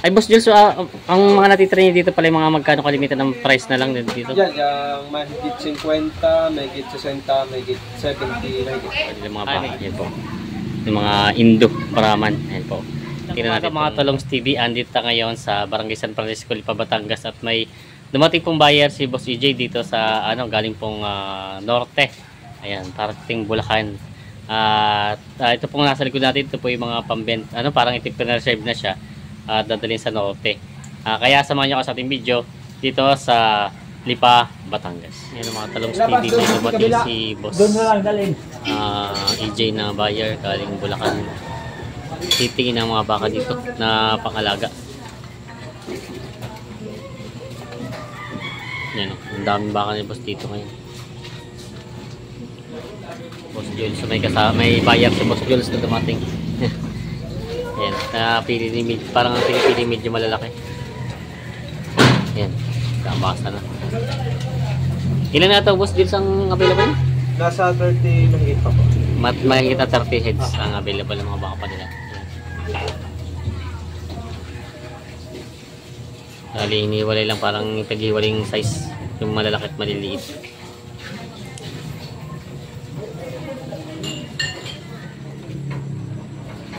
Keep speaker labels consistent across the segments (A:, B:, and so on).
A: Ay, Boss Jules, ang mga natitira niyo dito pala yung mga magkano kalimitan ng price na lang dito?
B: Yan, yung mahigit 50, mahigit 60, mahigit 70, mahigit.
A: Yung mga baka, yan po. Yung mga Indo, Paraman, yan po. Tira natin mga Talongs TV, andito ngayon sa Barangay San Francisco, Lipa, Batangas, at may dumating pong buyer si Boss EJ dito sa galing pong norte. Ayan, parating Bulacan. At ito pong nasa likod natin, ito po yung mga pambent, parang iti-preserve na siya, dadalhin sa norte. Kaya samahan niyo ako sa ating video dito sa Lipa, Batangas. Ayan ang mga Talongs TV, may dumating si Boss EJ na buyer galing Bulacan. Titingin ang mga baka dito na pangalaga. Yan o, ang daming baka ni Boss dito ngayon. Boss Jules, may buyer si Boss Jules na dumating. Yan, napili ni parang ang pinipili medyo malalaki. Yan, kabasa na. Ilan na ito Boss Jules ang available?
B: Nasa 30 mahigit pa po.
A: Mahigit na 30 heads ang available ng mga baka pa nila. Hiniwalay lang, parang paghiwaling size yung malalaki at maliliit.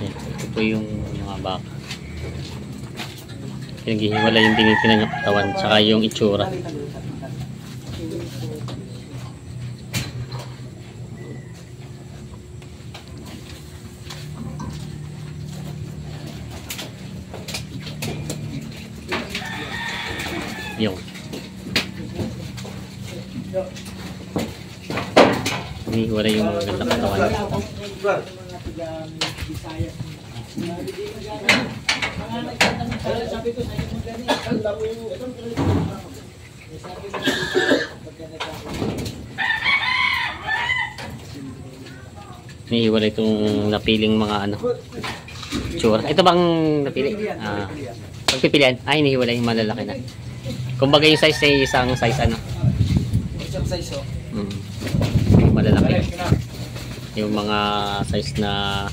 A: Yan, ito po yung mga baka. Pinaghihiwalay yung tinitingnan yung katawan tsaka yung itsura. Yung wala yung maganda katawan. Wala itong napiling mga tsura. Ito bang napili? Pagpipilian, hinihiwalay yung malalaki na. Kumbaga yung size ay isang size
B: Isang size
A: malalaki. Yung mga size na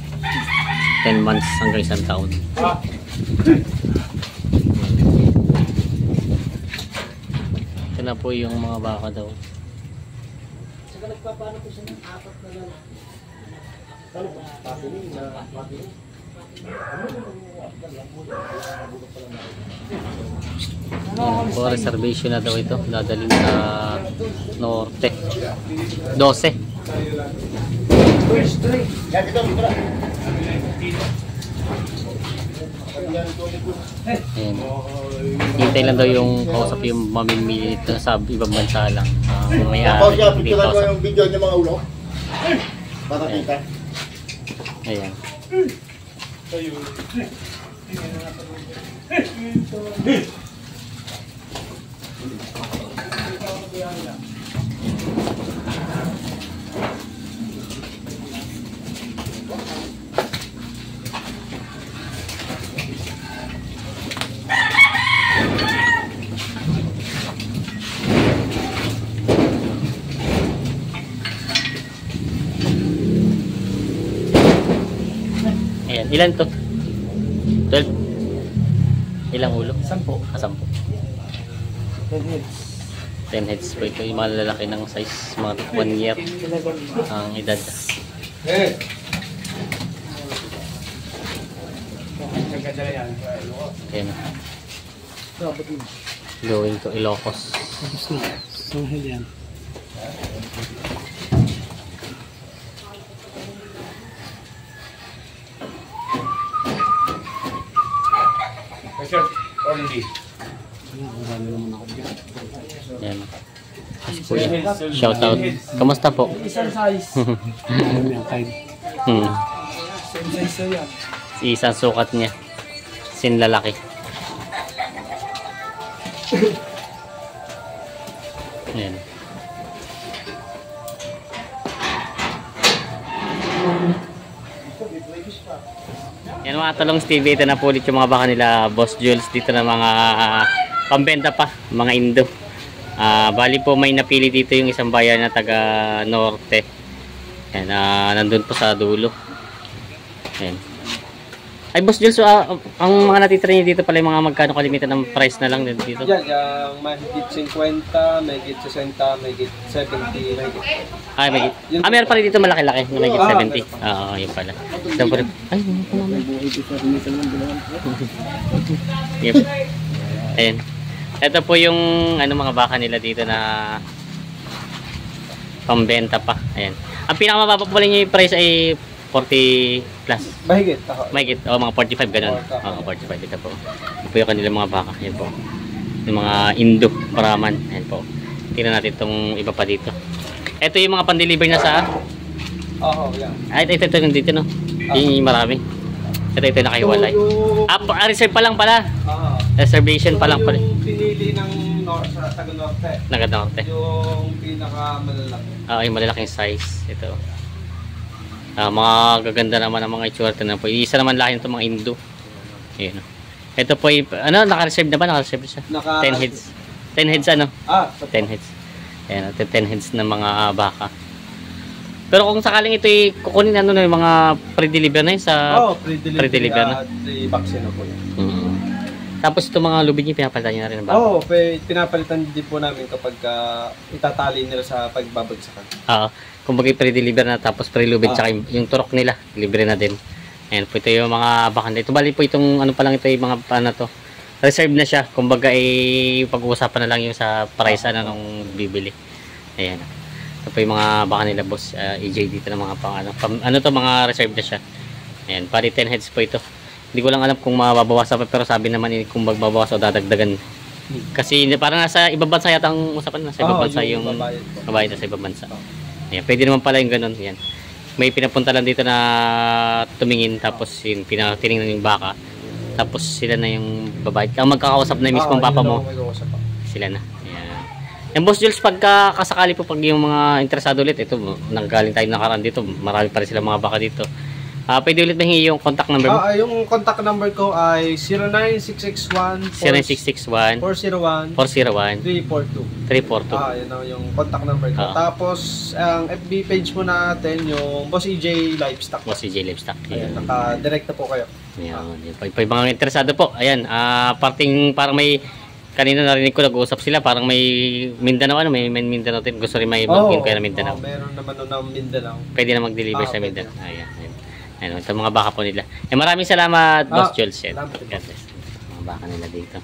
A: 10 months hanggang 1 taon. Ito na po yung mga baka daw.
C: Saka nagpapano po siya ng 4 na lalaki.
A: Po, reservation na daw ito, dadalhin sa norte. 12. Ayan. Hintay lang daw yung kausap yung mamimili dito sa ibang bansa lang. May-ari dito sa
D: yung video niya mga ulo. Para kita.
A: Ayan. Ayan, ilan to? 12? Ilang ulo? 10. 10. 10 heads po ito. Yung malalaki ng size, mga 1 year ang edad. Ayan. Going to Ilocos. Yan. Shout out. Kamusta po?
C: Isang size.
A: Isang sukat niya. Sin lalaki. Yan. Yan mga Talongs TV, ito na po ulit yung mga baka nila Boss Jules dito na mga pambenta pa, mga Indo. Bali po may napili dito yung isang bayan na taga Norte. Yan, nandun po sa dulo. Yan. Ay, Boss Jules, ang mga natitira niyo dito pala yung mga magkano kalimitan ng price na lang dito?
B: Yan, yung mahigit 50, mahigit 60, mahigit 70, mahigit.
A: Ay, may meron pa rin dito malaki-laki, na may 70.
B: meron
A: Oo, yun pala. Ay, yep. Ayan. Ito po yung mga baka nila dito na pambenta pa. Ayan. Ang pinakamababa po niyo yung price ay 40 plus.
B: Mahigit ako.
A: Mahigit, mga 45 ganun. Oo, 45 ito po. Ito po yung kanilang mga baka. Ayan po. Yung mga Indo, Brahman. Ayan po. Tingnan natin itong iba pa dito. Ito yung mga pan-deliver na sa...
B: Oo, yan.
A: Ay, ito yung dito, no? Yung marami. Ito nakahiwalay. Reserve pa lang pala.
B: Oo.
A: Reservation pa lang pala.
B: Yung pinili ng sa Taga-Norte.
A: Taga-Norte.
B: Yung pinaka-malalaki.
A: Yung malalaking size. Ito. Mga gaganda naman ang mga itsura na po. Isa naman lahat itong mga Indo. Ayan. Ito po naka-reserve na ba? Naka-reserve siya? 10 heads. 10 heads 10 heads. Ayan, 10 heads na mga baka. Pero kung sakaling ito kukunin yung mga pre-deliver na yun sa... pre-deliver na.
B: Vaccine na po yun.
A: Tapos itong mga lubid niyo, pinapalitan niyo na rin ang baka?
B: Oo, pinapalitan din po namin kapag itatali nila sa pagbabagsakan.
A: Kung bagay pre-deliver na tapos pre-lubid tsaka yung turok nila, libre na din. Ayan po, ito yung mga baka nila. Ito bali po itong pa lang ito yung mga to. Reserve na siya. Kung bagay pag-uusapan na lang yung sa price nung bibili. Ayan. Ito po yung mga baka nila boss EJ dito ng mga mga reserve na siya. Ayan, pari 10 heads po ito. Hindi ko lang alam kung mababawasan pa, pero sabi naman kung magbabawas o dadagdagan. Kasi parang nasa ibang bansa yata ang usapan, nasa ibang bansa yung babayad sa ibang bansa. Ayan, pwede naman pala yung ganun. Ayan. May pinapunta lang dito na tumingin, tapos tiningnan yung baka. Tapos sila na yung babayad. Ang magkakausap na yung mismong papa mo. Sila na. Yung Boss Jules, pagka kasakali po pag yung mga interesado ulit, ito, nanggaling tayo nakaraan dito, marami pa rin sila mga baka dito. Pwede ulit mahingi yung contact number mo?
B: Yung contact number ko ay 09661 401 342. Yun ang yung contact number ko. Tapos, ang FB page mo natin, yung Boss EJ Livestock.
A: Boss EJ Livestock.
B: Ayan, naka-direct na po kayo.
A: Ayan, pag mga interesado po, ayan, parang may... Kanina narinig ko nag-uusap sila, parang may Mindanao, may Mindanao din. Gusto rin may mag-in kaya na Mindanao.
B: Meron naman ng Mindanao.
A: Pwede na mag-deliver sa Mindanao. Ayan. Ito mga baka po nila. Maraming salamat, Boss Jules. Mga baka nila dito.